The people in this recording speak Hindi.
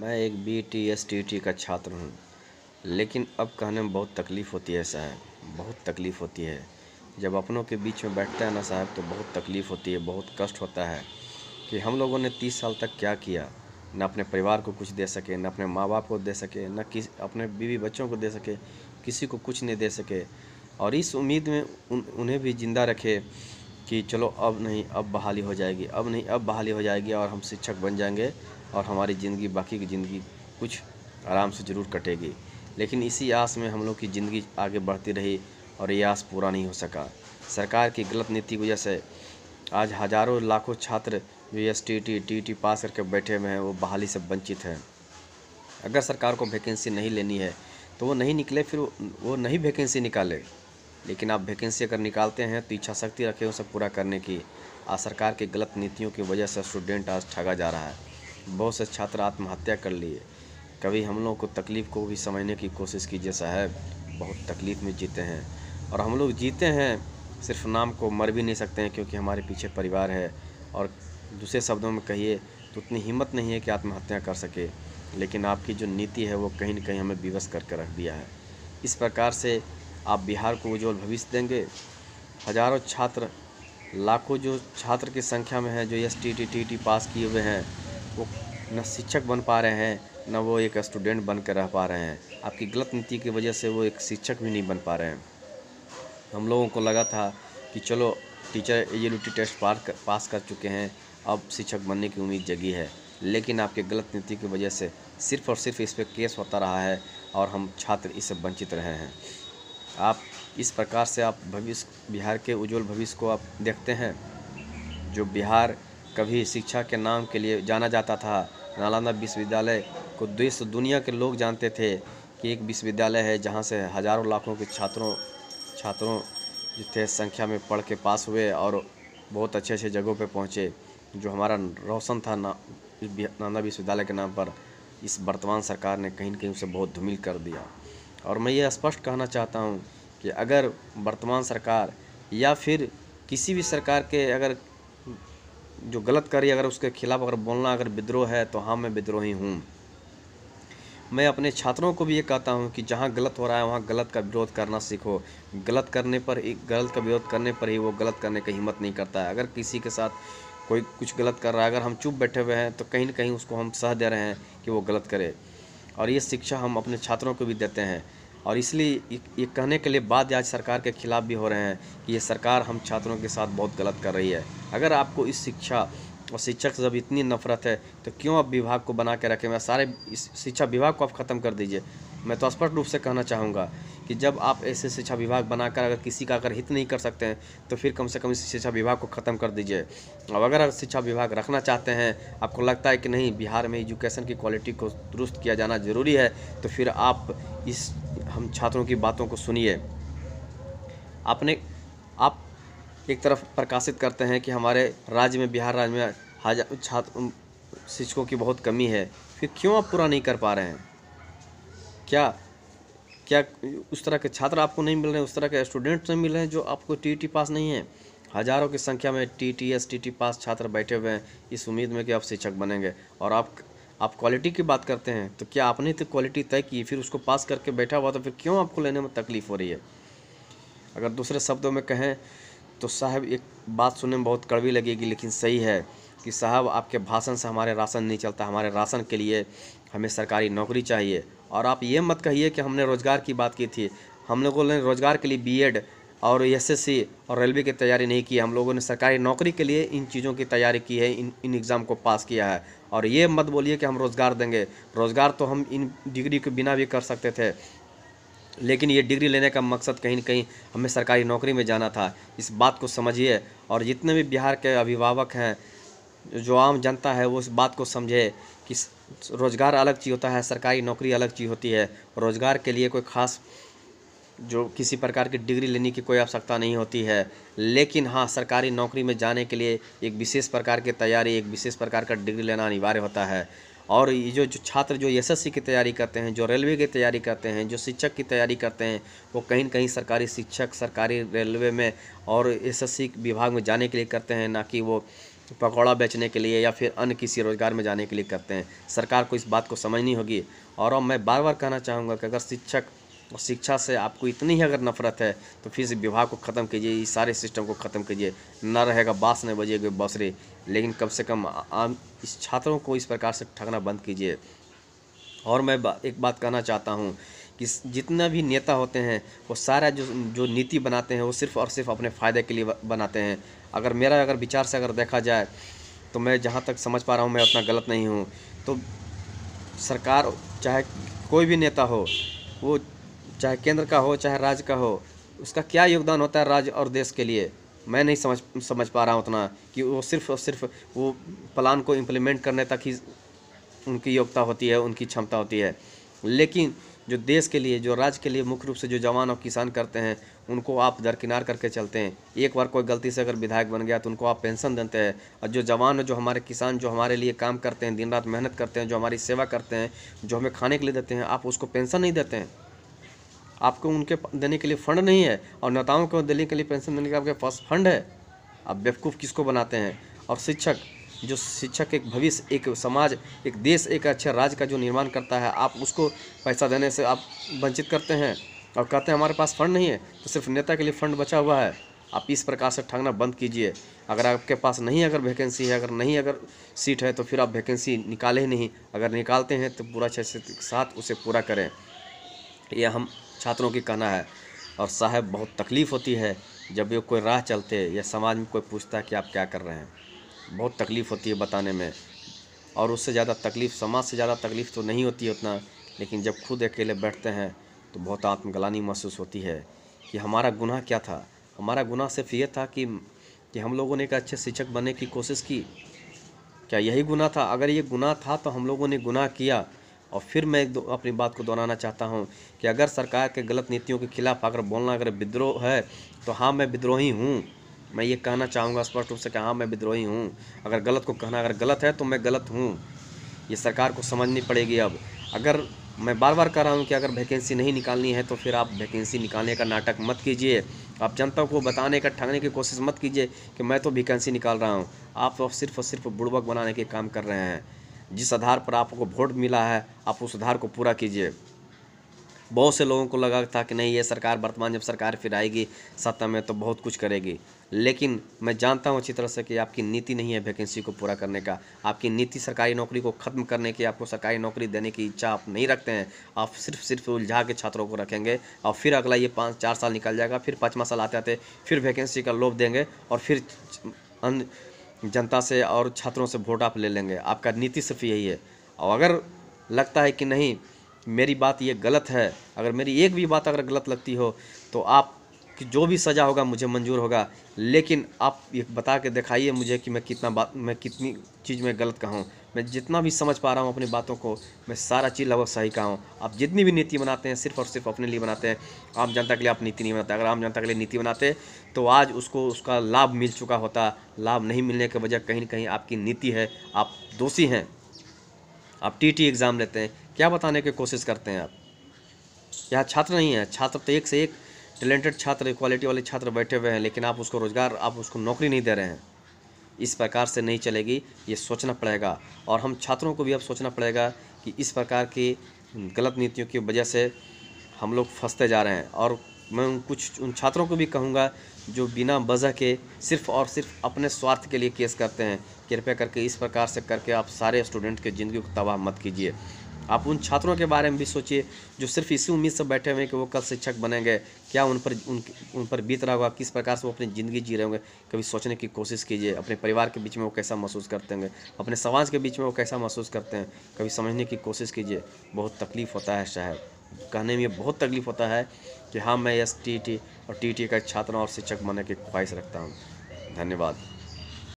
मैं एक BTS-TT का छात्र हूँ, लेकिन अब कहने में बहुत तकलीफ़ होती है साहब, बहुत तकलीफ़ होती है। जब अपनों के बीच में बैठते हैं ना साहब तो बहुत तकलीफ़ होती है, बहुत कष्ट होता है कि हम लोगों ने 30 साल तक क्या किया। न अपने परिवार को कुछ दे सके, न अपने माँ-बाप को दे सके, न अपने बीवी बच्चों को दे सके, किसी को कुछ नहीं दे सके। और इस उम्मीद में उन्हें भी ज़िंदा रखे कि चलो अब नहीं, अब बहाली हो जाएगी, अब नहीं, अब बहाली हो जाएगी और हम शिक्षक बन जाएंगे और हमारी ज़िंदगी, बाकी की ज़िंदगी कुछ आराम से ज़रूर कटेगी। लेकिन इसी आस में हम लोग की ज़िंदगी आगे बढ़ती रही और ये आस पूरा नहीं हो सका। सरकार की गलत नीति की वजह से आज हज़ारों लाखों छात्र जो STT TT पास करके बैठे हुए हैं वो बहाली से वंचित हैं। अगर सरकार को वैकेंसी नहीं लेनी है तो वो नहीं निकले, फिर वो नहीं वैकेंसी निकाले। लेकिन आप वैकेंसी अगर निकालते हैं तो इच्छा शक्ति रखें उसे पूरा करने की। आज सरकार की गलत नीतियों की वजह से स्टूडेंट आज ठगा जा रहा है। बहुत से छात्र आत्महत्या कर लिए। कभी हम लोग को तकलीफ़ को भी समझने की कोशिश कीजिए साहब, बहुत तकलीफ़ में जीते हैं और हम लोग जीते हैं सिर्फ नाम को, मर भी नहीं सकते हैं क्योंकि हमारे पीछे परिवार है। और दूसरे शब्दों में कहिए तो उतनी हिम्मत नहीं है कि आत्महत्या कर सके। लेकिन आपकी जो नीति है वो कहीं न कहीं हमें विवश करके रख दिया है। इस प्रकार से आप बिहार को उज्ज्वल भविष्य देंगे। हज़ारों छात्र, लाखों जो छात्र की संख्या में है जो STT TT पास किए हुए हैं, वो न शिक्षक बन पा रहे हैं, न वो एक स्टूडेंट बन कर रह पा रहे हैं। आपकी गलत नीति की वजह से वो एक शिक्षक भी नहीं बन पा रहे हैं। हम लोगों को लगा था कि चलो टीचर एलिजिबिलिटी टेस्ट पास कर चुके हैं, अब शिक्षक बनने की उम्मीद जगी है। लेकिन आपके गलत नीति की वजह से सिर्फ़ और सिर्फ इस पे केस होता रहा है और हम छात्र इससे वंचित रहे हैं। आप इस प्रकार से आप बिहार के उज्ज्वल भविष्य को आप देखते हैं। जो बिहार कभी शिक्षा के नाम के लिए जाना जाता था, नालंदा विश्वविद्यालय को देश दुनिया के लोग जानते थे कि एक विश्वविद्यालय है जहाँ से हज़ारों लाखों के छात्रों जितने संख्या में पढ़ के पास हुए और बहुत अच्छे अच्छे जगहों पे पहुँचे। जो हमारा रोशन था नालंदा विश्वविद्यालय के नाम पर, इस वर्तमान सरकार ने कहीं न कहीं उसे बहुत धूमिल कर दिया। और मैं ये स्पष्ट कहना चाहता हूँ कि अगर वर्तमान सरकार या फिर किसी भी सरकार के अगर जो गलत करी, अगर उसके खिलाफ़ अगर बोलना, अगर विद्रोह है तो हाँ, मैं विद्रोही हूँ। मैं अपने छात्रों को भी ये कहता हूँ कि जहाँ गलत हो रहा है वहाँ गलत का विरोध करना सीखो। गलत का विरोध करने पर ही वो गलत करने की हिम्मत नहीं करता है। अगर किसी के साथ कोई कुछ गलत कर रहा है, अगर हम चुप बैठे हुए हैं तो कहीं न कहीं उसको हम सह दे रहे हैं कि वो गलत करे। और ये शिक्षा हम अपने छात्रों को भी देते हैं। और इसलिए ये कहने के लिए बाध्य आज सरकार के खिलाफ़ भी हो रहे हैं कि ये सरकार हम छात्रों के साथ बहुत गलत कर रही है। अगर आपको इस शिक्षा और शिक्षक से जब इतनी नफरत है तो क्यों आप विभाग को बना के रखें? मैं सारे इस शिक्षा विभाग को आप ख़त्म कर दीजिए। मैं तो स्पष्ट रूप से कहना चाहूँगा कि जब आप ऐसे शिक्षा विभाग बनाकर अगर किसी का अगर हित नहीं कर सकते हैं तो फिर कम से कम इस शिक्षा विभाग को ख़त्म कर दीजिए। अब अगर शिक्षा विभाग रखना चाहते हैं, आपको लगता है कि नहीं बिहार में एजुकेशन की क्वालिटी को दुरुस्त किया जाना ज़रूरी है, तो फिर आप हम छात्रों की बातों को सुनिए। आप एक तरफ प्रकाशित करते हैं कि हमारे राज्य में, बिहार राज्य में शिक्षकों की बहुत कमी है, फिर क्यों आप पूरा नहीं कर पा रहे हैं? क्या क्या उस तरह के छात्र आपको नहीं मिल रहे हैं, उस तरह के स्टूडेंट्स नहीं मिल रहे हैं जो आपको TT पास नहीं है? हज़ारों की संख्या में TTS TT पास छात्र बैठे हुए हैं इस उम्मीद में कि आप शिक्षक बनेंगे। और आप क्वालिटी की बात करते हैं तो क्या आपने तो क्वालिटी तय की, फिर उसको पास करके बैठा हुआ, तो फिर क्यों आपको लेने में तकलीफ़ हो रही है? अगर दूसरे शब्दों में कहें तो साहब, एक बात सुनने में बहुत कड़वी लगेगी लेकिन सही है कि साहब आपके भाषण से हमारे राशन नहीं चलता। हमारे राशन के लिए हमें सरकारी नौकरी चाहिए। और आप ये मत कहिए कि हमने रोज़गार की बात की थी। हम लोगों ने रोज़गार के लिए BEd और SSC और रेलवे की तैयारी नहीं की। हम लोगों ने सरकारी नौकरी के लिए इन चीज़ों की तैयारी की है, इन एग्ज़ाम को पास किया है। और ये मत बोलिए कि हम रोज़गार देंगे। रोज़गार तो हम इन डिग्री के बिना भी कर सकते थे, लेकिन ये डिग्री लेने का मकसद कहीं न कहीं हमें सरकारी नौकरी में जाना था। इस बात को समझिए। और जितने भी बिहार के अभिभावक हैं, जो आम जनता है, वो इस बात को समझे कि रोज़गार अलग चीज़ होता है, सरकारी नौकरी अलग चीज़ होती है। रोज़गार के लिए कोई ख़ास जो किसी प्रकार की डिग्री लेने की कोई आवश्यकता नहीं होती है। लेकिन हाँ, सरकारी नौकरी में जाने के लिए एक विशेष प्रकार की तैयारी, एक विशेष प्रकार का डिग्री लेना अनिवार्य होता है। और ये जो छात्र जो SSC की तैयारी करते हैं, जो रेलवे की तैयारी करते हैं, जो शिक्षक की तैयारी करते हैं, वो कहीं न कहीं सरकारी शिक्षक, सरकारी रेलवे में और SSC विभाग में जाने के लिए करते हैं, ना कि वो पकौड़ा बेचने के लिए या फिर अन्य किसी रोज़गार में जाने के लिए करते हैं। सरकार को इस बात को समझनी होगी। और अब मैं बार बार कहना चाहूँगा कि अगर शिक्षक और शिक्षा से आपको इतनी ही अगर नफरत है तो फिर से विभाग को ख़त्म कीजिए, इस सारे सिस्टम को ख़त्म कीजिए। ना रहेगा बाँस न बजेगी बाँसुरी, लेकिन कम से कम आम इस छात्रों को इस प्रकार से ठगना बंद कीजिए। और मैं एक बात कहना चाहता हूँ कि जितना भी नेता होते हैं वो सारा जो जो नीति बनाते हैं वो सिर्फ़ और सिर्फ अपने फ़ायदे के लिए बनाते हैं। अगर मेरा अगर विचार से अगर देखा जाए तो मैं जहाँ तक समझ पा रहा हूँ मैं उतना गलत नहीं हूँ। तो सरकार चाहे कोई भी नेता हो, वो चाहे केंद्र का हो चाहे राज्य का हो, उसका क्या योगदान होता है राज्य और देश के लिए, मैं नहीं समझ पा रहा हूँ उतना, कि वो सिर्फ़ और सिर्फ वो प्लान को इम्प्लीमेंट करने तक ही उनकी योग्यता होती है, उनकी क्षमता होती है। लेकिन जो देश के लिए, जो राज्य के लिए मुख्य रूप से जो जवान और किसान करते हैं, उनको आप दरकिनार करके चलते हैं। एक बार कोई गलती से अगर विधायक बन गया तो उनको आप पेंशन देते हैं, और जो जवान, जो हमारे किसान, जो हमारे लिए काम करते हैं, दिन रात मेहनत करते हैं, जो हमारी सेवा करते हैं, जो हमें खाने के लिए देते हैं, आप उसको पेंशन नहीं देते हैं। आपको उनके देने के लिए फंड नहीं है, और नेताओं को देने के लिए पेंशन देने के आपके पास फंड है। आप बेवकूफ़ किसको बनाते हैं? और शिक्षक, जो शिक्षक एक भविष्य, एक समाज, एक देश, एक अच्छे राज्य का जो निर्माण करता है, आप उसको पैसा देने से आप वंचित करते हैं और कहते हैं हमारे पास फंड नहीं है, तो सिर्फ नेता के लिए फंड बचा हुआ है। आप इस प्रकार से ठगना बंद कीजिए। अगर आपके पास नहीं अगर वैकेंसी है, अगर नहीं अगर सीट है, तो फिर आप वैकेंसी निकाले ही नहीं। अगर निकालते हैं तो पूरा अच्छे से साथ उसे पूरा करें। ये हम छात्रों की कहना है। और साहब, बहुत तकलीफ़ होती है जब ये कोई राह चलते या समाज में कोई पूछता है कि आप क्या कर रहे हैं। बहुत तकलीफ़ होती है बताने में, और उससे ज़्यादा तकलीफ़, समाज से ज़्यादा तकलीफ़ तो नहीं होती है उतना, लेकिन जब खुद अकेले बैठते हैं तो बहुत आत्मग्लानि महसूस होती है कि हमारा गुनाह क्या था। हमारा गुनाह सिर्फ ये था कि हम लोगों ने एक अच्छे शिक्षक बनने की कोशिश की। क्या यही गुनाह था? अगर ये गुनाह था तो हम लोगों ने गुनाह किया। और फिर मैं अपनी बात को दोहराना चाहता हूँ कि अगर सरकार के गलत नीतियों के खिलाफ अगर बोलना, अगर विद्रोह है, तो हाँ, मैं विद्रोही हूँ। मैं ये कहना चाहूँगा स्पष्ट रूप से कि हाँ, मैं विद्रोही हूँ। अगर गलत को कहना अगर गलत है तो मैं गलत हूँ। ये सरकार को समझनी पड़ेगी। अब अगर मैं बार बार कह रहा हूँ कि अगर वैकेंसी नहीं निकालनी है तो फिर आप वैकेंसी निकालने का नाटक मत कीजिए। आप जनता को बताने का, ठगने की कोशिश मत कीजिए कि मैं तो वैकेंसी निकाल रहा हूँ। आप तो सिर्फ और सिर्फ बुड़बक बनाने के काम कर रहे हैं। जिस आधार पर आपको वोट मिला है, आप उस आधार को पूरा कीजिए। बहुत से लोगों को लगा था कि नहीं, ये सरकार, वर्तमान जब सरकार फिर आएगी सत्ता में तो बहुत कुछ करेगी, लेकिन मैं जानता हूँ अच्छी तरह से कि आपकी नीति नहीं है वैकेंसी को पूरा करने का। आपकी नीति सरकारी नौकरी को ख़त्म करने की, आपको सरकारी नौकरी देने की इच्छा आप नहीं रखते हैं। आप सिर्फ उलझा के छात्रों को रखेंगे, और फिर अगला ये 5-4 साल निकल जाएगा, फिर 5वां साल आते आते फिर वैकेंसी का लोभ देंगे, और फिर अन्य जनता से और छात्रों से वोट आप ले लेंगे। आपका नीति सिर्फ यही है। और अगर लगता है कि नहीं, मेरी बात ये गलत है, अगर मेरी एक भी बात अगर गलत लगती हो तो आप कि जो भी सज़ा होगा मुझे मंजूर होगा, लेकिन आप ये बता के दिखाइए मुझे कि मैं कितनी चीज़ में गलत कहा हूँ। मैं जितना भी समझ पा रहा हूँ अपनी बातों को, मैं सारा चीज़ लगभग सही कहा हूँ। आप जितनी भी नीति बनाते हैं सिर्फ़ और सिर्फ अपने लिए बनाते हैं, आम जनता के लिए आप नीति नहीं बनाते। अगर आम जनता के लिए नीति बनाते तो आज उसको उसका लाभ मिल चुका होता। लाभ नहीं मिलने की वजह कहीं न कहीं आपकी नीति है, आप दोषी हैं। आप टीटी एग्ज़ाम लेते हैं, क्या बताने की कोशिश करते हैं आप? यहाँ छात्र नहीं है, छात्र तो एक से एक टैलेंटेड छात्र, क्वालिटी वाले छात्र बैठे हुए हैं, लेकिन आप उसको रोज़गार, आप उसको नौकरी नहीं दे रहे हैं। इस प्रकार से नहीं चलेगी, ये सोचना पड़ेगा। और हम छात्रों को भी अब सोचना पड़ेगा कि इस प्रकार की गलत नीतियों की वजह से हम लोग फंसते जा रहे हैं। और मैं उन छात्रों को भी कहूँगा जो बिना वजह के सिर्फ़ और सिर्फ अपने स्वार्थ के लिए केस करते हैं, कृपया करके इस प्रकार से करके आप सारे स्टूडेंट की ज़िंदगी को तबाह मत कीजिए। आप उन छात्रों के बारे में भी सोचिए जो सिर्फ इसी उम्मीद से बैठे हुए हैं कि वो कल शिक्षक बनेंगे। क्या उन पर बीत रहा होगा, किस प्रकार से वो अपनी ज़िंदगी जी रहे होंगे। कभी सोचने की कोशिश कीजिए। अपने परिवार के बीच में वो कैसा महसूस करते होंगे, अपने समाज के बीच में वो कैसा महसूस करते हैं, कभी समझने की कोशिश कीजिए। बहुत तकलीफ़ होता है साहब, कहने में बहुत तकलीफ़ होता है कि हाँ, मैं एसटीईटी और टीईटी का छात्र और शिक्षक बनने की ख्वाहिश रखता हूँ। धन्यवाद।